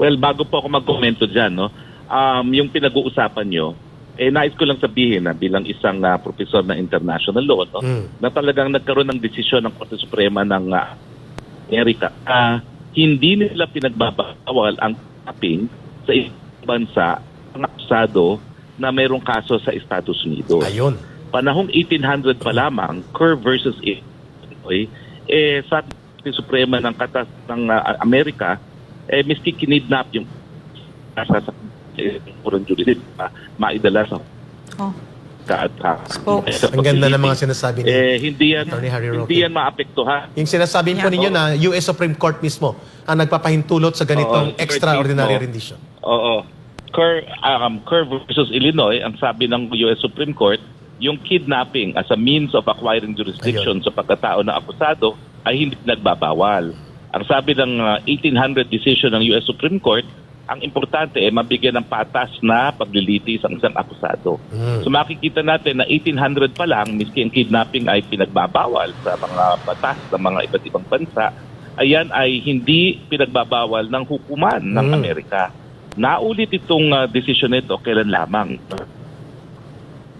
Well, bago po ako magkomento dyan, no, yung pinag-uusapan nyo, nais ko lang sabihin na bilang isang professor ng international law, no, na talagang nagkaroon ng desisyon ng Korte Suprema ng Amerika. Hindi nila pinagbabawal ang tapping sa isang bansa ang akusado na mayroong kaso sa Estados Unidos. Ayun. Panahong 1800 pa lamang, Kerr versus Illinois, sa Korte Suprema ng Amerika, miski kinidnap yung nasa sa foreign jurisdiction, maidala sa Spokes. Ang ganda ng mga sinasabi niyo. hindi Attorney Harry Roque. yan maapektuhan. Yung sinasabi po ninyo na US Supreme Court mismo ang nagpapahintulot sa ganitong Oo, extraordinary mismo. rendition. Oo. Kerr versus Illinois, ang sabi ng US Supreme Court, yung kidnapping as a means of acquiring jurisdiction sa pagkatao ng akusado ay hindi nagbabawal. Ang sabi ng 1800 decision ng US Supreme Court, ang importante mabigyan ng patas na paglilitis ang isang akusado. So makikita natin na 1800 pa lang, miski ang kidnapping ay pinagbabawal sa mga batas ng mga iba't ibang bansa, ayan ay hindi pinagbabawal ng hukuman ng Amerika. Naulit itong desisyon nito kailan lamang.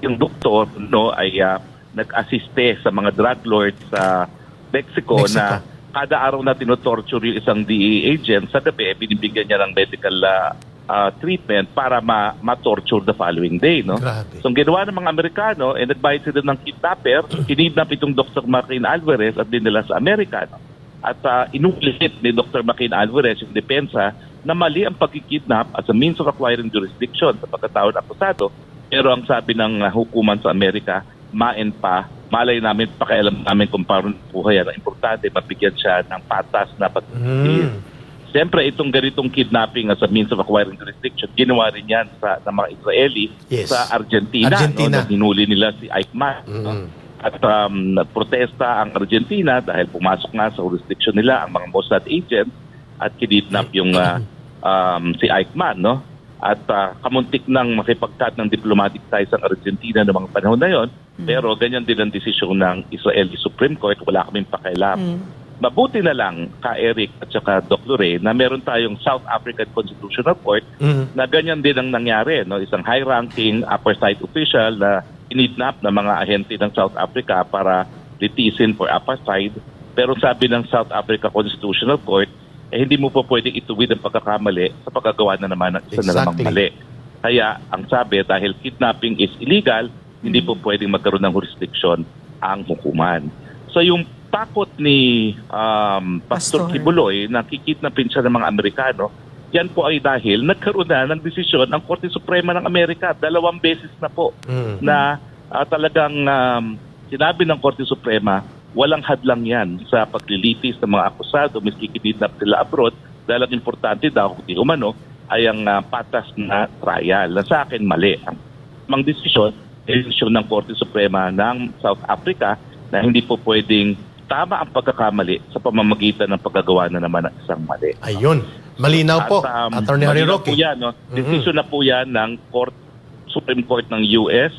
Yung doktor ay nag-assiste sa mga drug lords sa Mexico na kada araw na tinotorture yung isang DEA agent, sa gabi binibigyan niya ng medical treatment para ma-torture the following day. No? Grabe. So ang ginawa ng mga Amerikano, nag-bayad sila ng kidnapper, kinidnap itong Dr. Martin Alvarez at dinala sa Amerika. No? At inulit ni Dr. Martin Alvarez yung depensa na mali ang pagkikidnap as a means of acquiring jurisdiction sa pagkatao ng akusado. Pero ang sabi ng hukuman sa Amerika, malay namin, pakialam namin kung paano buhay yan. Importante, mabigyan siya ng patas na pagkikidnap. Siyempre, itong ganitong kidnapping as a means of acquiring jurisdiction, ginawa rin yan ng mga Israeli sa Argentina. No, na hinuli nila si Eichmann. No? At protesta ang Argentina dahil pumasok nga sa jurisdiction nila ang mga Mossad agents at kidnap yung si Eichmann. No? At kamuntik nang makipag-cut ng diplomatic ties ang Argentina noong mga panahon na yon. Pero ganyan din ang desisyon ng Israeli Supreme Court. Wala kaming pakialam. Mabuti na lang, Eric at saka Doc Lore, na meron tayong South African Constitutional Court na ganyan din ang nangyari. No? Isang high-ranking apartheid official na kinidnap ng mga ahente ng South Africa para litisin for apartheid. Pero sabi ng South Africa Constitutional Court, hindi mo po pwedeng ituwid ang pagkakamali sa pagkagawa na naman ng isa na namang mali. Kaya ang sabi, dahil kidnapping is illegal, hindi po pwedeng magkaroon ng jurisdiction ang hukuman. So yung takot ni Pastor Kibuloy na kikidnapin siya ng mga Amerikano, yan po ay dahil nagkaroon na ng desisyon ang Korte Suprema ng Amerika. 2 beses na po na talagang sinabi ng Korte Suprema, walang hadlang yan sa paglilitis ng mga akusado, miski kinidnap sila abroad, dahil ang importante daw, kung di umano, ay ang patas na trial. Na sa akin, mali. Ang desisyon ng Korte Suprema ng South Africa na hindi po pwedeng tama ang pagkakamali sa pamamagitan ng paggagawa na naman ng isang mali. Ayun. Malinaw po, Attorney Harry Roque. Yan, no? Desisyon na po yan ng Supreme Court ng US,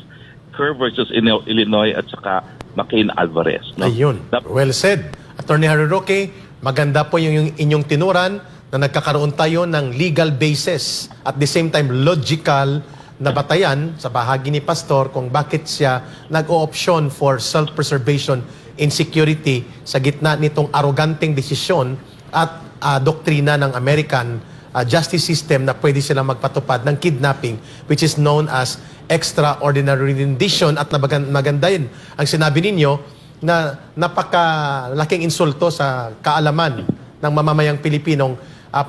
Kerr versus Illinois at saka McCain Alvarez. No? Ayun. Well said. Attorney Harry Roque, maganda po yung inyong tinuran na nagkakaroon tayo ng legal basis at the same time logical na batayan sa bahagi ni Pastor kung bakit siya nag-o-option for self-preservation in security sa gitna nitong aroganteng desisyon at doktrina ng American justice system na pwede silang magpatupad ng kidnapping which is known as extraordinary rendition. At maganda yun ang sinabi ninyo na napakalaking insulto sa kaalaman ng mamamayang Pilipinong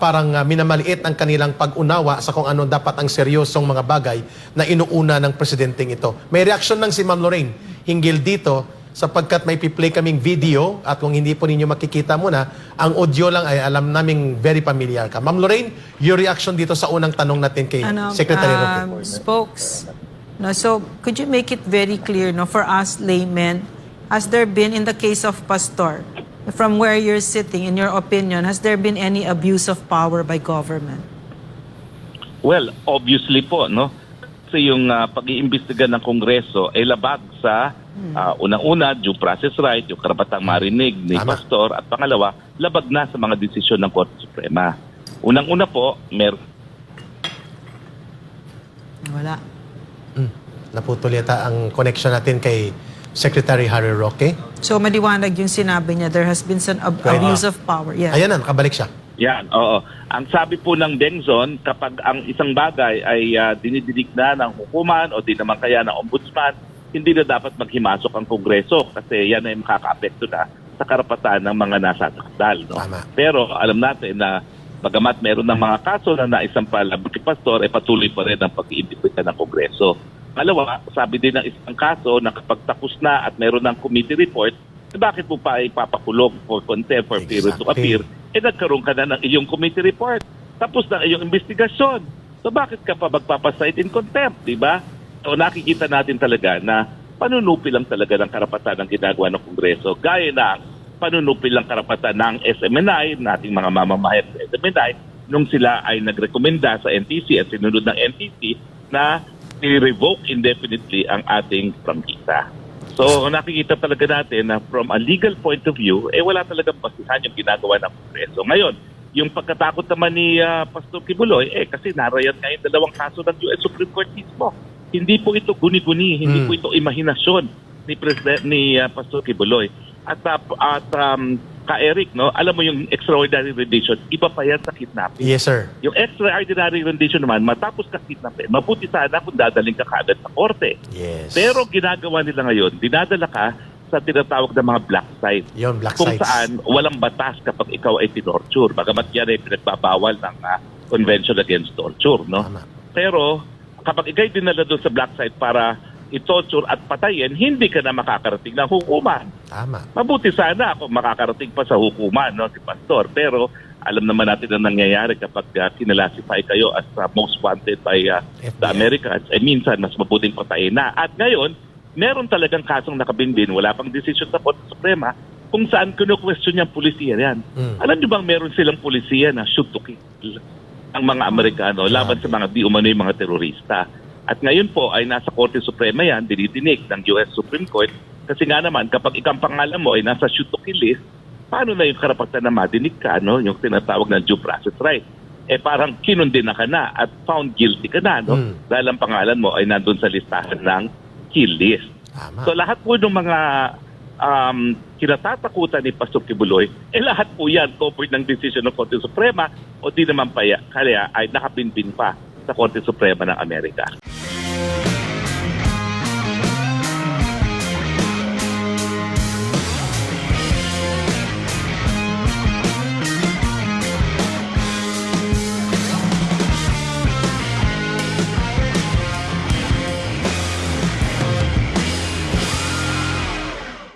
parang minamaliit ang kanilang pag-unawa sa kung ano dapat ang seryosong mga bagay na inuuna ng presidenteng ito. May reaksyon ng si Ma'am Lorraine hinggil dito sapagkat may piplay kaming video at kung hindi po ninyo makikita muna, ang audio lang ay alam naming very familiar ka. Ma'am Lorraine, your reaction dito sa unang tanong natin kay Secretary Roque. Spokes, no, so could you make it very clear, no, for us laymen, has there been in the case of Pastor, from where you're sitting, in your opinion, has there been any abuse of power by government? Well, obviously po, no? Kasi yung pag-iimbestiga ng Kongreso ay labag sa unang-una, due process right, yung karapatang marinig ni Pastor, at pangalawa, labag na sa mga desisyon ng Korte Suprema. Unang-una po, Wala. Naputol yata ang connection natin kay Secretary Harry Roque. So maliwanag yung sinabi niya, there has been some abuse of power. Yeah. Ayan na, nakabalik siya. yan, oo. Ang sabi po ng Dengzon, kapag ang isang bagay ay dinidinig na ng hukuman o di naman kaya ng ombudsman, hindi na dapat maghimasok ang Kongreso kasi yan ay makaka-apekto na sa karapatan ng mga nasa takdal. No? Tama. Pero alam natin na bagamat meron ng mga kaso na naisampal ang pastor, patuloy pa rin ang pag-iimbestiga ng Kongreso. Pangalawa, sabi din ng isang kaso na kapag tapos na at meron ng committee report, bakit mo pa ipapakulong for contempt for failure to appear? Nagkaroon ka na ng iyong committee report. Tapos na iyong investigasyon. So bakit ka pa magpapasite in contempt, di ba? So nakikita natin talaga na panunupi lang talaga ng karapatan ng ginagawa ng Kongreso. Gaya ng panunupi lang karapatan ng SMNI, nating mga mamamayan sa SMNI, nung sila ay nagrekomenda sa NTC at sinunod ng NTC na i-revoke indefinitely ang ating prangkisa. So nakikita talaga natin na from a legal point of view, wala talagang basihan yung ginagawa ng Kongreso. Ngayon, yung pagkatakot naman ni Pastor Kibuloy, kasi narayat ngayon dalawang kaso ng US Supreme Court mismo. Hindi po ito guni-guni, hindi po ito imahinasyon ni Pastor Kibuloy. At ka Eric, no, alam mo yung extraordinary rendition, iba pa yan sa kidnapping. Yes, sir. Yung extraordinary rendition naman, matapos ka kidnapping, mabuti sana kung dadaling ka kaagad sa korte. Yes. Pero ginagawa nila ngayon, dinadala ka sa tinatawag na mga black sites. Yun, black Kung sites. saan walang batas kapag ikaw ay tinorture. Bagamat yan ay pinagbabawal ng Convention Against Torture. No? Tama. Pero kapag ikaw'y dinala doon sa black site para i-torture at patayin, hindi ka na makakarating ng hukuman. Tama. Mabuti sana kung makakarating pa sa hukuman, no, si Pastor. Pero alam naman natin na nangyayari kapag kinalasify kayo as most wanted by the Americans, minsan mas mabuting patayin na. At ngayon, meron talagang kasong nakabinbin, wala pang desisyon sa Korte Suprema, kung saan kinu-question yung polisiya yan. Alam niyo bang meron silang polisiya na shoot to kill ang mga Amerikano laban sa mga di umano'y mga terorista. At ngayon po ay nasa Korte Suprema yan, dinidinig ng US Supreme Court. Kasi nga naman, kapag ikang pangalan mo ay nasa shoot to kill list, paano na yung karapatan na madinig ka, no? Yung tinatawag na due process right? Parang kinundina ka na at found guilty ka na, no? Dahil ang pangalan mo ay nandun sa listahan ng kill list. Tama. So lahat po ng mga kinatatakutan ni Pastor Kibuloy, lahat po yan covered ng decision ng Korte Suprema o di naman pa kaya ay nakapinpin pa sa Korte Suprema ng Amerika.